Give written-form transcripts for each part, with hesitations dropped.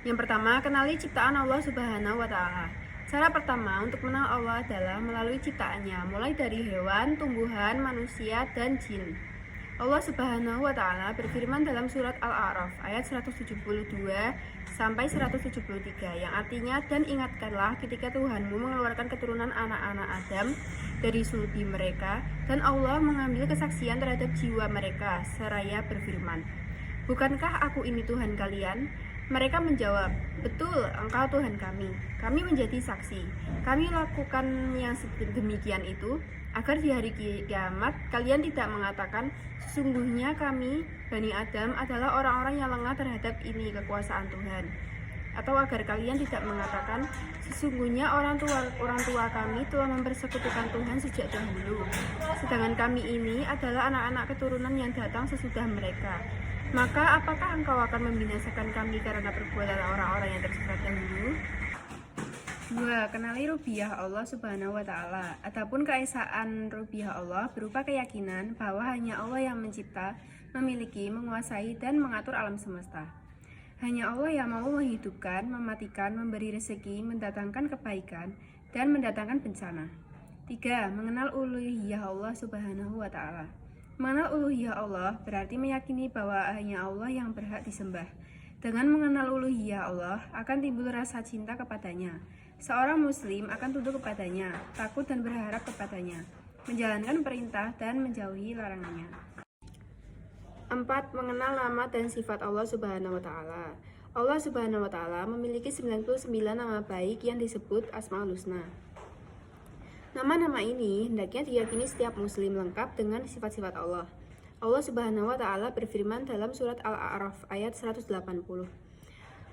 Yang pertama, kenali ciptaan Allah Subhanahu wa Ta'ala. Cara pertama untuk mengenal Allah adalah melalui ciptaannya, mulai dari hewan, tumbuhan, manusia, dan jin. Allah Subhanahu wa Ta'ala berfirman dalam surat Al-A'raf ayat 172 sampai 173 yang artinya, dan ingatkanlah ketika Tuhanmu mengeluarkan keturunan anak-anak Adam dari sulbi mereka, dan Allah mengambil kesaksian terhadap jiwa mereka seraya berfirman, bukankah aku ini Tuhan kalian? Mereka menjawab, betul, engkau Tuhan kami. Kami menjadi saksi. Kami lakukan yang demikian itu agar di hari kiamat kalian tidak mengatakan, sesungguhnya kami, Bani Adam, adalah orang-orang yang lengah terhadap ini kekuasaan Tuhan. Atau agar kalian tidak mengatakan, sesungguhnya orang tua kami telah mempersekutukan Tuhan sejak dahulu, sedangkan kami ini adalah anak-anak keturunan yang datang sesudah mereka. Maka apakah engkau akan membinasakan kami karena perbuatan orang-orang yang tersesat dahulu? 2. Kenali rububiyah Allah Subhanahu wa Ta'ala. Adapun keesaan rububiyah Allah berupa keyakinan bahwa hanya Allah yang mencipta, memiliki, menguasai, dan mengatur alam semesta. Hanya Allah yang mau menghidupkan, mematikan, memberi rezeki, mendatangkan kebaikan, dan mendatangkan bencana. 3. Mengenal uluhiyah Allah Subhanahu wa Ta'ala. Mengenal uluhiyah Allah berarti meyakini bahwa hanya Allah yang berhak disembah. Dengan mengenal uluhiyah Allah akan timbul rasa cinta kepadanya. Seorang muslim akan tunduk kepadanya, takut dan berharap kepadanya, menjalankan perintah dan menjauhi larangannya. 4. Mengenal nama dan sifat Allah Subhanahu wa Ta'ala. Allah Subhanahu wa Ta'ala memiliki 99 nama baik yang disebut Asmaul Husna. Nama-nama ini hendaknya diyakini setiap muslim lengkap dengan sifat-sifat Allah. Allah Subhanahu wa Ta'ala berfirman dalam surat Al-A'raf ayat 180.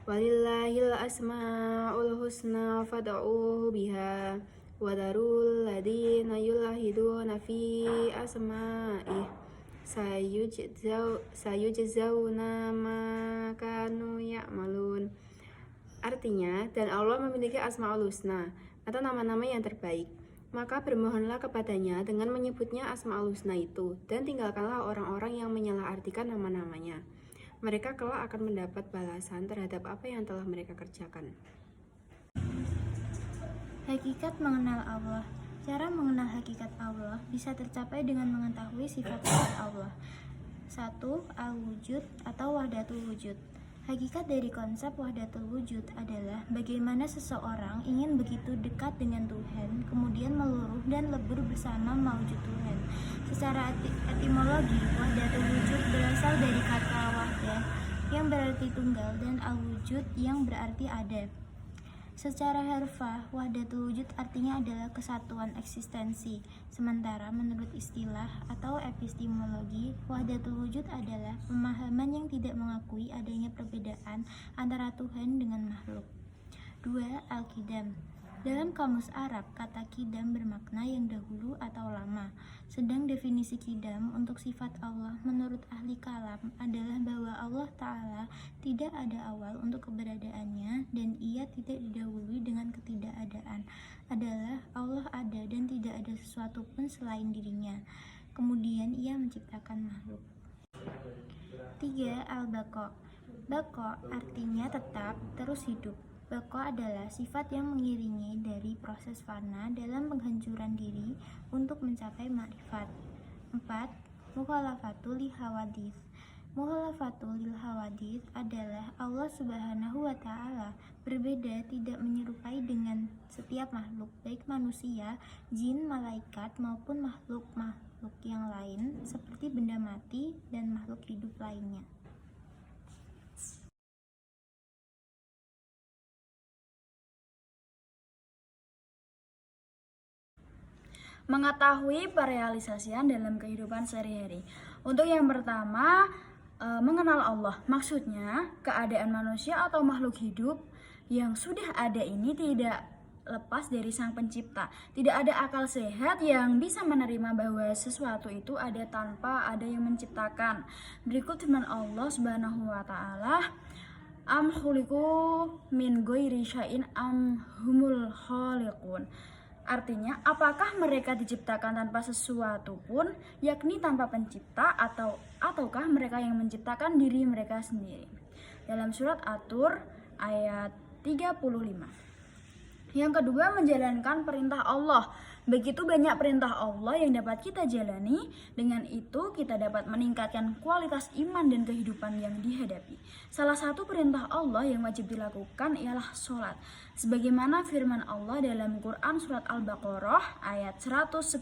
Walillahil asma'ul husna fad'uhu biha wa darul ladina yulahiduna fi asma'ih sayujzauna ma kanu ya'malun. Artinya, dan Allah memiliki Asmaul Husna atau nama-nama yang terbaik. Maka bermohonlah kepadanya dengan menyebutnya Asmaul Husna itu, dan tinggalkanlah orang-orang yang menyalahartikan nama-namanya. Mereka kelak akan mendapat balasan terhadap apa yang telah mereka kerjakan. Hakikat mengenal Allah. Cara mengenal hakikat Allah bisa tercapai dengan mengetahui sifat-sifat Allah. 1. Al-wujud atau wahdatul wujud. Hakikat dari konsep wahdatul wujud adalah bagaimana seseorang ingin begitu dekat dengan Tuhan, kemudian meluruh dan lebur bersama maujud Tuhan. Secara etimologi, wahdatul wujud berasal dari kata wahdah yang berarti tunggal dan al-wujud yang berarti ada. Secara harfiah, wahdatul wujud artinya adalah kesatuan eksistensi. Sementara menurut istilah atau epistemologi, wahdatul wujud adalah pemahaman yang tidak mengakui adanya perbedaan antara Tuhan dengan makhluk. 2. Al-Qidam. Dalam kamus Arab, kata qidam bermakna yang dahulu atau lama. Sedang definisi qidam untuk sifat Allah menurut ahli kalam adalah bahwa Allah Ta'ala tidak ada awal untuk keberadaannya dan ia tidak didahului dengan ketidakadaan. Adalah Allah ada dan tidak ada sesuatu pun selain dirinya. Kemudian ia menciptakan makhluk. 3. Al-Baqa. Baqa artinya tetap, terus hidup. Baqa adalah sifat yang mengiringi dari proses fana dalam penghancuran diri untuk mencapai makrifat. 4. Mukhalafatul lil hawadits. Mukhalafatul lil hawadits adalah Allah Subhanahu wa Ta'ala berbeda, tidak menyerupai dengan setiap makhluk, baik manusia, jin, malaikat maupun makhluk-makhluk yang lain seperti benda mati dan makhluk hidup lainnya. Mengetahui perealisasian dalam kehidupan sehari-hari. Untuk yang pertama, mengenal Allah. Maksudnya, keadaan manusia atau makhluk hidup yang sudah ada ini tidak lepas dari Sang Pencipta. Tidak ada akal sehat yang bisa menerima bahwa sesuatu itu ada tanpa ada yang menciptakan. Berikut firman Allah Subhanahu wa Ta'ala, am khuliqu min ghairi syai'in am humul khaliqun. Artinya, apakah mereka diciptakan tanpa sesuatu pun, yakni tanpa pencipta, ataukah mereka yang menciptakan diri mereka sendiri. Dalam surat At-Tur ayat 35. Yang kedua, menjalankan perintah Allah. Begitu banyak perintah Allah yang dapat kita jalani, dengan itu kita dapat meningkatkan kualitas iman dan kehidupan yang dihadapi. Salah satu perintah Allah yang wajib dilakukan ialah sholat. Sebagaimana firman Allah dalam Quran surat Al-Baqarah ayat 110.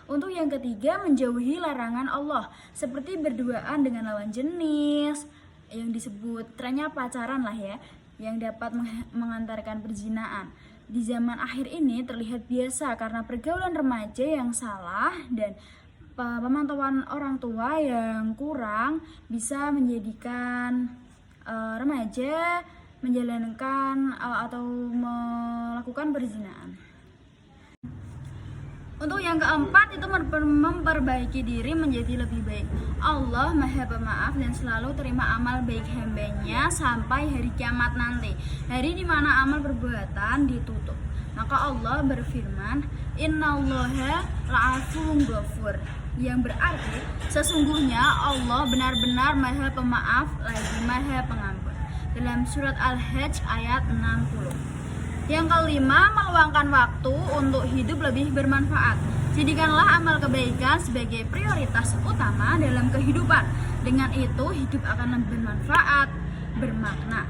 Untuk yang ketiga, menjauhi larangan Allah, seperti berduaan dengan lawan jenis, yang disebut trennya pacaran lah ya, yang dapat mengantarkan perzinaan. Di zaman akhir ini terlihat biasa karena pergaulan remaja yang salah dan pemantauan orang tua yang kurang bisa menjadikan remaja menjalankan atau melakukan perzinaan. Untuk yang keempat itu memperbaiki diri menjadi lebih baik. Allah Maha Pemaaf dan selalu terima amal baik hambanya sampai hari kiamat nanti, hari di mana amal perbuatan ditutup. Maka Allah berfirman, Innallaha la'afuwun ghafur, yang berarti sesungguhnya Allah benar-benar Maha Pemaaf lagi Maha Pengampun, dalam surat Al-Hajj ayat 60. Yang kelima, meluangkan waktu untuk hidup lebih bermanfaat. Jadikanlah amal kebaikan sebagai prioritas utama dalam kehidupan. Dengan itu, hidup akan lebih bermanfaat, bermakna.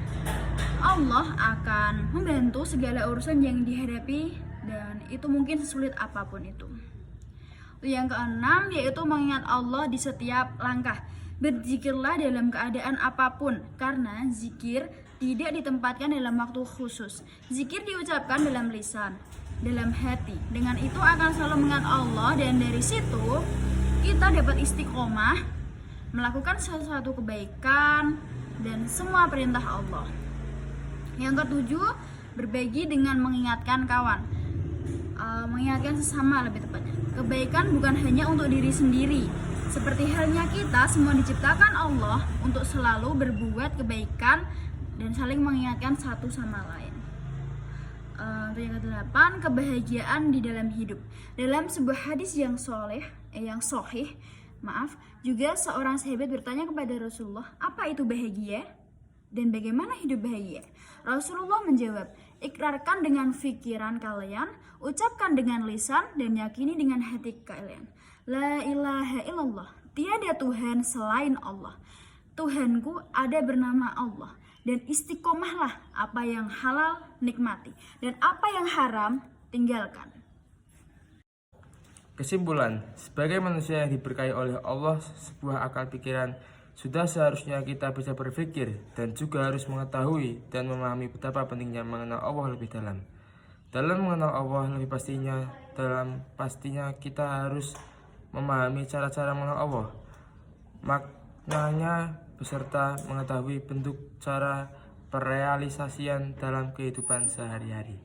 Allah akan membantu segala urusan yang dihadapi, dan itu mungkin sesulit apapun itu. Yang keenam, yaitu mengingat Allah di setiap langkah. Berzikirlah dalam keadaan apapun, karena zikir tidak ditempatkan dalam waktu khusus. Zikir diucapkan dalam lisan, dalam hati. Dengan itu akan selalu mengingat Allah, dan dari situ kita dapat istiqomah melakukan sesuatu kebaikan dan semua perintah Allah. Yang ketujuh, berbagi dengan mengingatkan kawan, mengingatkan sesama lebih tepatnya. Kebaikan bukan hanya untuk diri sendiri. Seperti halnya kita semua diciptakan Allah untuk selalu berbuat kebaikan dan saling mengingatkan satu sama lain. Yang ke-8, kebahagiaan di dalam hidup. Dalam sebuah hadis yang sahih, juga seorang sahabat bertanya kepada Rasulullah, apa itu bahagia dan bagaimana hidup bahagia? Rasulullah menjawab, ikrarkan dengan pikiran kalian, ucapkan dengan lisan, dan yakini dengan hati kalian. La ilaha illallah, tiada Tuhan selain Allah. Tuhanku ada bernama Allah. Dan istiqomahlah, apa yang halal nikmati, dan apa yang haram tinggalkan. Kesimpulan, sebagai manusia yang diberkahi oleh Allah sebuah akal pikiran, sudah seharusnya kita bisa berpikir dan juga harus mengetahui dan memahami betapa pentingnya mengenal Allah lebih dalam. Dalam mengenal Allah lebih pastinya kita harus memahami cara-cara mengenal Allah, maknanya beserta mengetahui bentuk cara perealisasian dalam kehidupan sehari-hari.